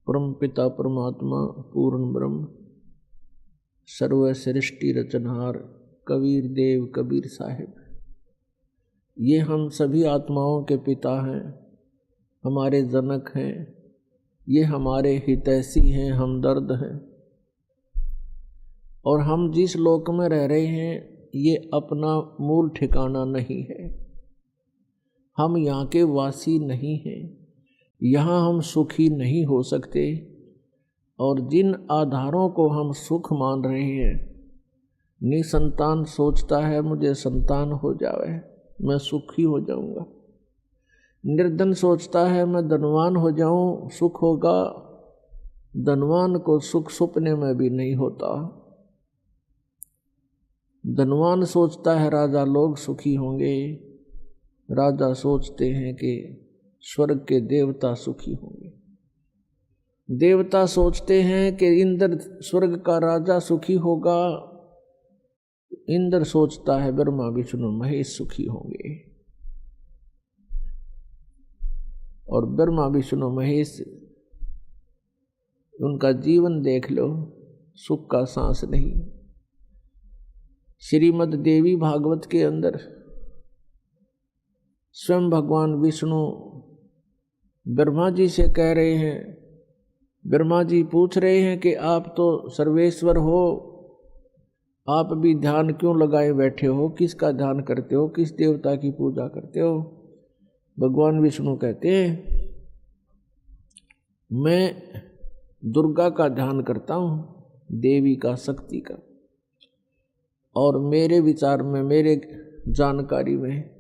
परम पिता परमात्मा पूर्ण ब्रह्म सर्व सृष्टि रचनहार कबीर देव कबीर साहिब, ये हम सभी आत्माओं के पिता हैं, हमारे जनक हैं, ये हमारे हितैषी हैं, हमदर्द हैं। और हम जिस लोक में रह रहे हैं ये अपना मूल ठिकाना नहीं है, हम यहाँ के वासी नहीं हैं, यहाँ हम सुखी नहीं हो सकते। और जिन आधारों को हम सुख मान रहे हैं, निसंतान सोचता है मुझे संतान हो जावे मैं सुखी हो जाऊंगा, निर्धन सोचता है मैं धनवान हो जाऊं सुख होगा, धनवान को सुख सपने में भी नहीं होता। धनवान सोचता है राजा लोग सुखी होंगे, राजा सोचते हैं कि स्वर्ग के देवता सुखी होंगे, देवता सोचते हैं कि इंद्र स्वर्ग का राजा सुखी होगा, इंद्र सोचता है ब्रह्मा विष्णु महेश सुखी होंगे। और ब्रह्मा विष्णु महेश उनका जीवन देख लो, सुख का सांस नहीं। श्रीमद् देवी भागवत के अंदर स्वयं भगवान विष्णु ब्रह्मा जी से कह रहे हैं, ब्रह्मा जी पूछ रहे हैं कि आप तो सर्वेश्वर हो, आप भी ध्यान क्यों लगाए बैठे हो, किसका ध्यान करते हो, किस देवता की पूजा करते हो। भगवान विष्णु कहते हैं मैं दुर्गा का ध्यान करता हूँ, देवी का, शक्ति का। और मेरे विचार में, मेरे जानकारी में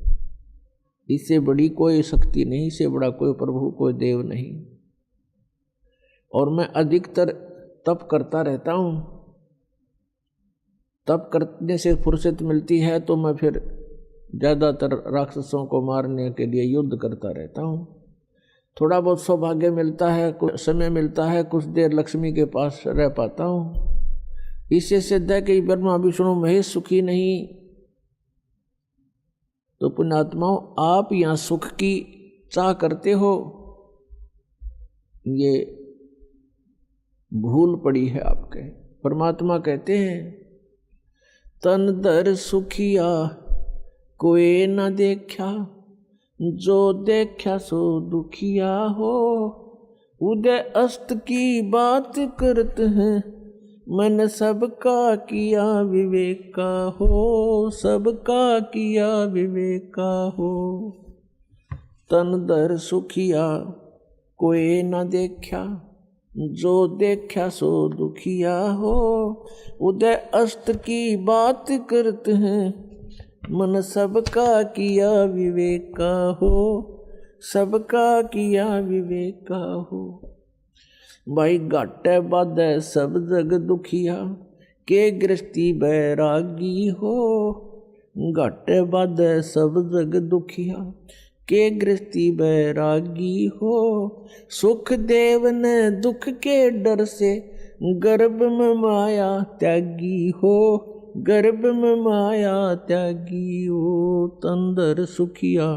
इससे बड़ी कोई शक्ति नहीं, इससे बड़ा कोई प्रभु, कोई देव नहीं। और मैं अधिकतर तप करता रहता हूँ, तप करने से फुर्सत मिलती है तो मैं फिर ज़्यादातर राक्षसों को मारने के लिए युद्ध करता रहता हूँ। थोड़ा बहुत सौभाग्य मिलता है, कुछ समय मिलता है, कुछ देर लक्ष्मी के पास रह पाता हूँ। इससे सिद्ध है कि ब्रह्मा विष्णु महेश सुखी नहीं। तो पुण्यात्माओं, आप यहाँ सुख की चाह करते हो, ये भूल पड़ी है आपके। परमात्मा कहते हैं तन दर सुखिया कोई न देखा, जो देखा सो दुखिया हो। उदय अस्त की बात करते हैं, मन सबका किया विवेका हो, सबका किया विवेका हो। तन दर सुखिया कोई न देखा, जो देखा सो दुखिया हो। उदय अस्त की बात करते हैं, मन सबका किया विवेका हो, सबका किया विवेका हो। भाई घाटे बाधे सब जग दुखिया, के गृहस्थी बैरागी हो। घाटे बाधे सब जग दुखिया, के गृहस्थी बैरागी हो। सुख देव ने दुख के डर से, गर्भ में माया त्यागी हो, गर्भ में माया त्यागी हो। तंदर सुखिया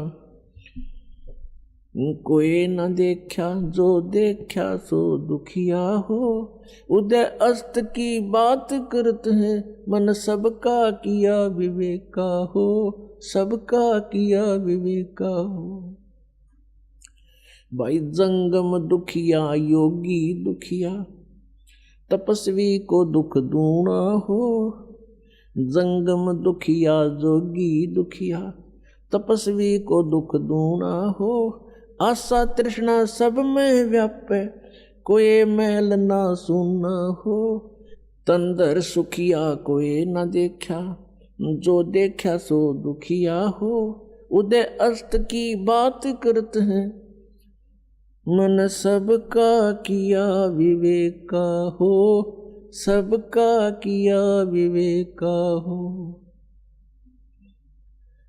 कोई न देखा, जो देखा सो दुखिया हो। उदय अस्त की बात करते हैं, मन सबका किया विवेका हो, सबका किया विवेका हो। भाई जंगम दुखिया योगी दुखिया, तपस्वी को दुख दूना हो। जंगम दुखिया जोगी दुखिया, तपस्वी को दुख दूना हो। आशा तृष्णा सब में व्यापे, कोई मैल ना सुना हो। तंदर सुखिया कोई न देखा, जो देखा सो दुखिया हो। उदय अस्त की बात करते हैं, मन सबका किया विवेका हो, सबका किया विवेका हो।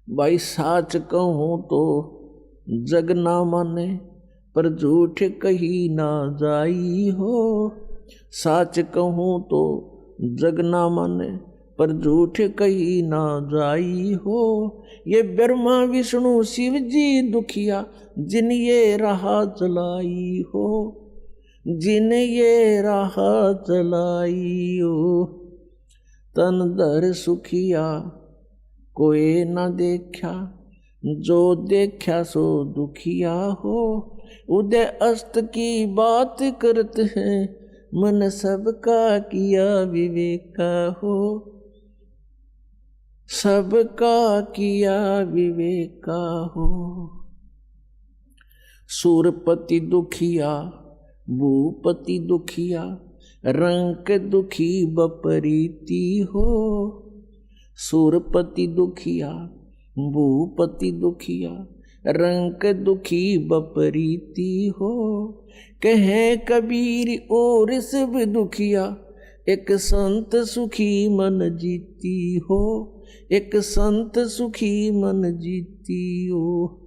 भाई साच कहूँ तो जग ना माने, पर झूठ कही ना जाई हो। साच कहूँ तो जग ना माने, पर झूठ कही ना जाई हो। ये ब्रह्मा विष्णु शिव जी दुखिया, जिन ये राह चलाई हो। जिन ये राह चलाइयो, तन धर सुखिया कोई न देखा, जो देखा सो दुखिया हो। उदय अस्त की बात करते हैं, मन सबका किया विवेका हो, सबका किया विवेका हो। सूरपति दुखिया भूपति दुखिया, रंक दुखी बपरीति हो। सूरपति दुखिया भूपति दुखिया, रंक दुखी बपरीति हो। कहे कबीर और सब दुखिया, एक संत सुखी मन जीती हो, एक संत सुखी मन जीती हो।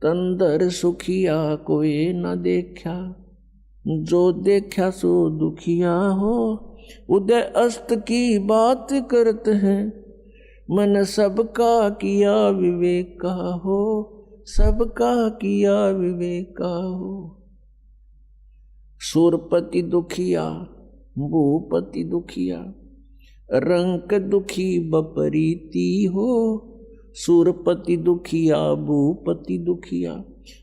तंदर सुखिया कोई न देखा, जो देखा सो दुखिया हो। उदय अस्त की बात करते हैं, मन सबका किया विवेका हो, सबका किया विवेका हो। सूरपति दुखिया भूपति दुखिया, रंक दुखी बपरीति हो। सूरपति दुखिया भूपति दुखिया,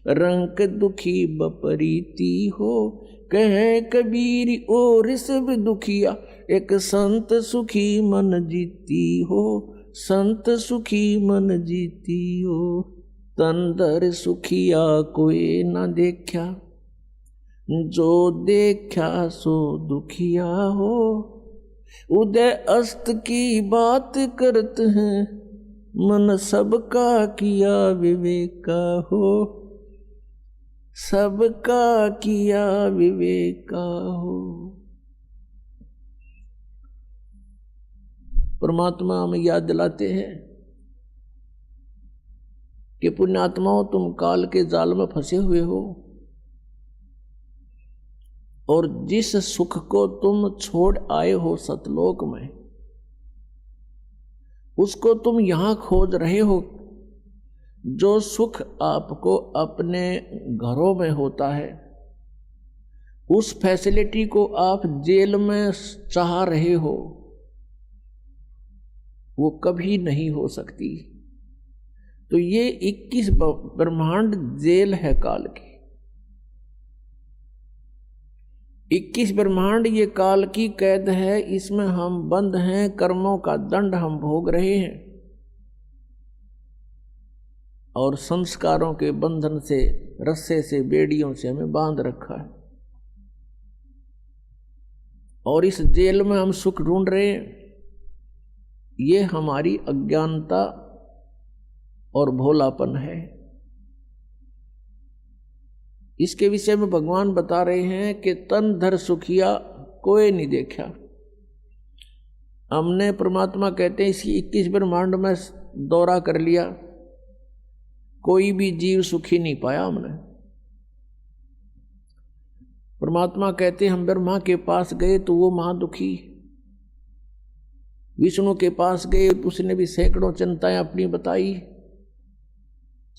रंक दुखी बपरीति हो। कहे कबीर और सब दुखिया, एक संत सुखी मन जीती हो, संत सुखी मन जीती हो। तंदर सुखिया कोई न देखा, जो देखा सो दुखिया हो। उदय अस्त की बात करते हैं, मन सबका किया विवेका हो, सबका किया विवेका हो। परमात्मा हमें याद दिलाते हैं कि पुण्यात्माओं, तुम काल के जाल में फंसे हुए हो और जिस सुख को तुम छोड़ आए हो सतलोक में, उसको तुम यहां खोज रहे हो। जो सुख आपको अपने घरों में होता है, उस फैसिलिटी को आप जेल में चाह रहे हो, वो कभी नहीं हो सकती। तो ये 21 ब्रह्मांड जेल है काल की। 21 ब्रह्मांड ये काल की कैद है, इसमें हम बंद हैं, कर्मों का दंड हम भोग रहे हैं और संस्कारों के बंधन से, रस्से से, बेड़ियों से हमें बांध रखा है। और इस जेल में हम सुख ढूंढ रहे हैं। ये हमारी अज्ञानता और भोलापन है। इसके विषय में भगवान बता रहे हैं कि तन धर सुखिया कोई नहीं देखा। हमने, परमात्मा कहते हैं, इसकी 21 ब्रह्मांड में दौरा कर लिया, कोई भी जीव सुखी नहीं पाया हमने। परमात्मा कहते हैं हम ब्रह्मा के पास गए तो वो महादुखी, विष्णु के पास गए उसने भी सैकड़ों चिंताएं अपनी बताई,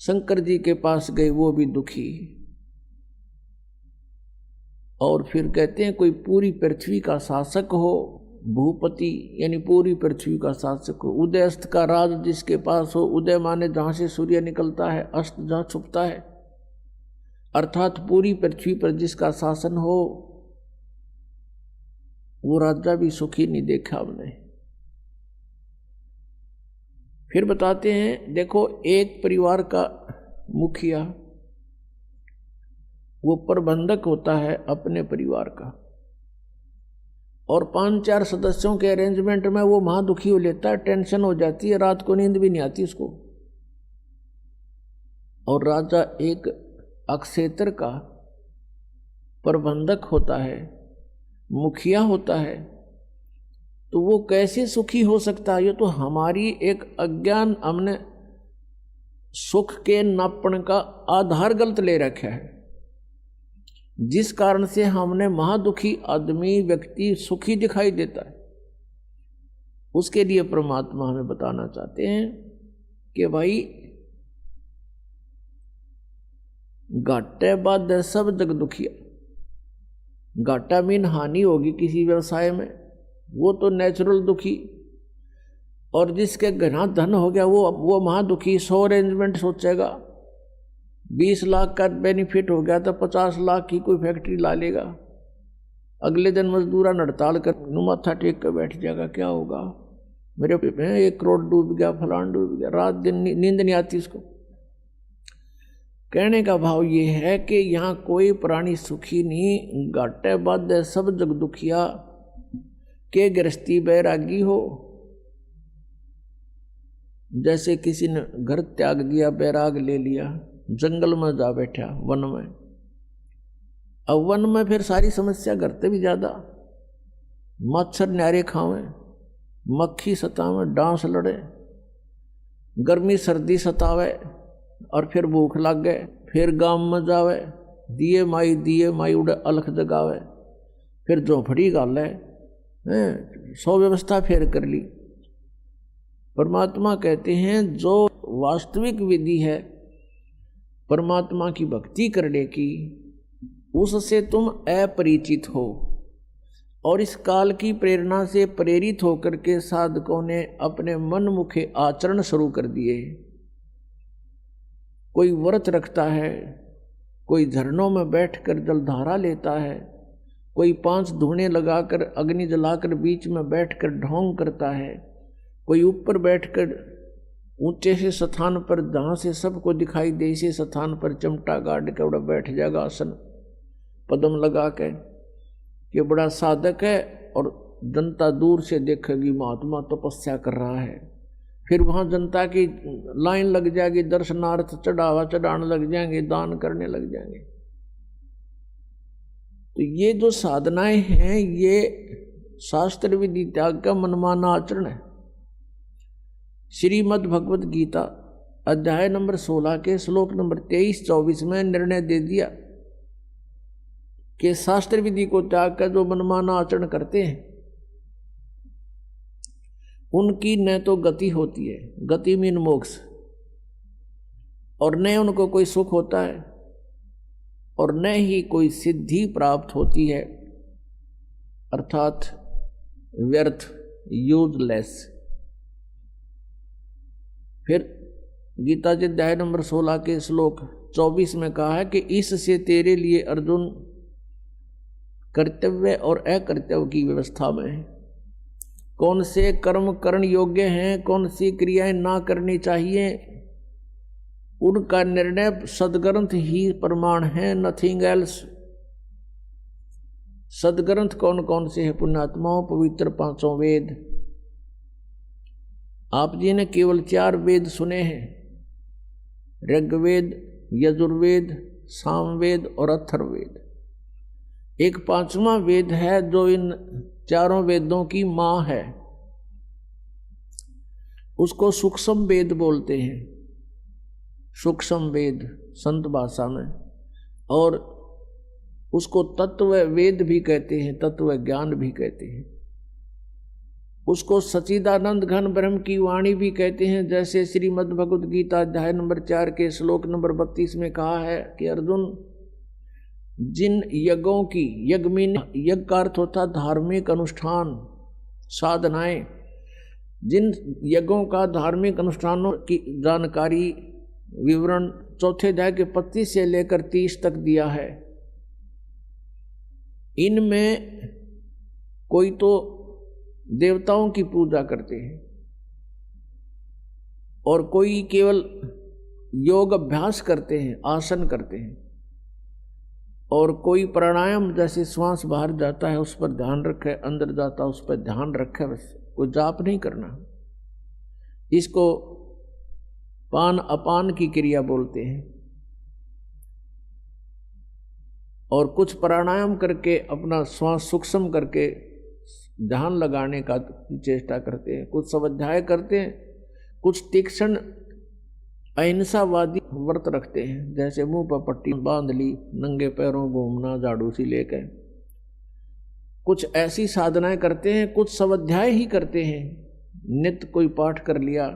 शंकर जी के पास गए वो भी दुखी। और फिर कहते हैं कोई पूरी पृथ्वी का शासक हो, भूपति यानी पूरी पृथ्वी का शासक हो, उदय अस्त का राज जिसके पास हो, उदय माने जहां से सूर्य निकलता है, अस्त जहां छुपता है, अर्थात पूरी पृथ्वी पर जिसका शासन हो, वो राजा भी सुखी नहीं देखा हमने। फिर बताते हैं, देखो एक परिवार का मुखिया, वो प्रबंधक होता है अपने परिवार का, और 5-4 सदस्यों के अरेंजमेंट में वो महादुखी हो लेता है, टेंशन हो जाती है, रात को नींद भी नहीं आती उसको। और राजा एक अक्षेत्र का प्रबंधक होता है, मुखिया होता है, तो वो कैसे सुखी हो सकता है? ये तो हमारी एक अज्ञान, हमने सुख के नापण का आधार गलत ले रखा है, जिस कारण से हमने महादुखी आदमी, व्यक्ति सुखी दिखाई देता है। उसके लिए परमात्मा हमें बताना चाहते हैं कि भाई घाटे बाधे सब जग दुखिया, घाटा मीन हानि होगी किसी व्यवसाय में, वो तो नेचुरल दुखी। और जिसके घना धन हो गया वो महादुखी। 100 अरेंजमेंट सोचेगा, 20 लाख का बेनिफिट हो गया तो 50 लाख की कोई फैक्ट्री ला लेगा, अगले दिन मजदूरा हड़ताल कर माथा टेक कर बैठ जाएगा, क्या होगा मेरे 1 करोड़ डूब गया, फलान डूब गया, रात दिन नींद नहीं आती उसको। कहने का भाव ये है कि यहाँ कोई प्राणी सुखी नहीं, घाटे बाधे सब जग दुखिया, के गृहस्थी बैरागी हो। जैसे किसी ने घर त्याग दिया, बैराग ले लिया, जंगल में जा बैठा, वन में। अब वन में फिर सारी समस्या करते भी ज्यादा, मच्छर न्यारे खावे, मक्खी सतावे, डांस लड़े, गर्मी सर्दी सतावे, और फिर भूख लग गए, फिर गांव में जावे, दिए माई उड़े अलख जगावे, फिर झोपड़ी गाले, 100 व्यवस्था फिर कर ली। परमात्मा कहते हैं जो वास्तविक विधि है परमात्मा की भक्ति करने की, उससे तुम अपरिचित हो, और इस काल की प्रेरणा से प्रेरित होकर के साधकों ने अपने मन मुखे आचरण शुरू कर दिए। कोई व्रत रखता है, कोई झरनों में बैठकर जलधारा लेता है, कोई 5 धूने लगाकर अग्नि जलाकर बीच में बैठकर ढोंग करता है, कोई ऊपर बैठकर ऊंचे से स्थान पर जहाँ से सबको दिखाई दे इसे स्थान पर चिमटा गाड़ के उड़ा बैठ जाएगा आसन पदम लगा के, ये बड़ा साधक है, और जनता दूर से देखेगी महात्मा तपस्या कर रहा है। फिर वहाँ जनता की लाइन लग जाएगी, दर्शनार्थ चढ़ावा चढ़ाने लग जाएंगे, दान करने लग जाएंगे। तो ये जो साधनाएं हैं ये शास्त्र विधि त्याग का मनमाना आचरण है। श्रीमद् भगवत गीता अध्याय नंबर 16 के श्लोक नंबर 23-24 में निर्णय दे दिया कि शास्त्र विधि को त्याग कर जो मनमाना आचरण करते हैं उनकी न तो गति होती है, गति मीन मोक्ष, और न उनको कोई सुख होता है, और न ही कोई सिद्धि प्राप्त होती है, अर्थात व्यर्थ, यूजलेस। फिर गीता जी अध्याय नंबर 16 के श्लोक 24 में कहा है कि इससे तेरे लिए अर्जुन कर्तव्य और अकर्तव्य की व्यवस्था में कौन से कर्म करण योग्य हैं, कौन सी क्रियाएं ना करनी चाहिए, उनका निर्णय सदग्रंथ ही प्रमाण है, नथिंग एल्स। सदग्रंथ कौन कौन से हैं? पुण्यात्माओं, पवित्र 5 वेद। आप जी ने केवल 4 वेद सुने हैं, ऋग्वेद, यजुर्वेद, सामवेद और अथर्ववेद। एक 5वां वेद है जो इन 4 वेदों की मां है, उसको सूक्ष्म वेद बोलते हैं, सूक्ष्म वेद संत भाषा में, और उसको तत्व वेद भी कहते हैं, तत्व ज्ञान भी कहते हैं। उसको सच्चिदानंद घन ब्रह्म की वाणी भी कहते हैं, जैसे श्रीमद् भगवद गीता अध्याय नंबर 4 के श्लोक नंबर 32 में कहा है कि अर्जुन, जिन यज्ञों की, यज्ञ का अर्थ होता धार्मिक अनुष्ठान साधनाएं, जिन यज्ञों का धार्मिक अनुष्ठानों की जानकारी विवरण 4 अध्याय के 25 से लेकर 30 तक दिया है, इनमें कोई तो देवताओं की पूजा करते हैं और कोई केवल योग अभ्यास करते हैं, आसन करते हैं, और कोई प्राणायाम जैसे श्वास बाहर जाता है उस पर ध्यान रखे, अंदर जाता है उस पर ध्यान रखे, बस कोई जाप नहीं करना। इसको पान अपान की क्रिया बोलते हैं। और कुछ प्राणायाम करके अपना श्वास सूक्ष्म करके ध्यान लगाने का चेष्टा करते हैं, कुछ स्वाध्याय करते हैं, कुछ तीक्ष्ण अहिंसावादी व्रत रखते हैं, जैसे मुंह पर पट्टी बांध ली, नंगे पैरों घूमना, झाड़ू सी लेकर, कुछ ऐसी साधनाएं करते हैं, कुछ स्वाध्याय ही करते हैं, नित्य कोई पाठ कर लिया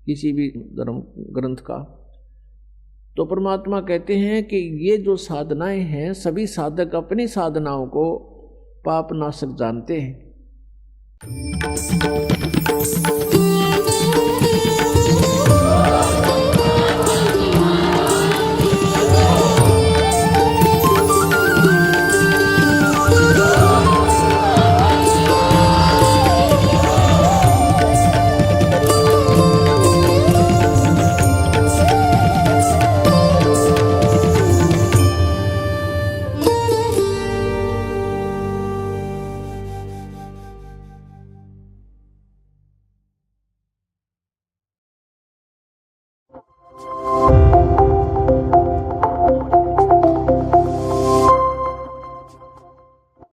किसी भी धर्म ग्रंथ का। तो परमात्मा कहते हैं कि ये जो साधनाएं हैं, सभी साधक अपनी साधनाओं को पाप नाशक जानते हैं।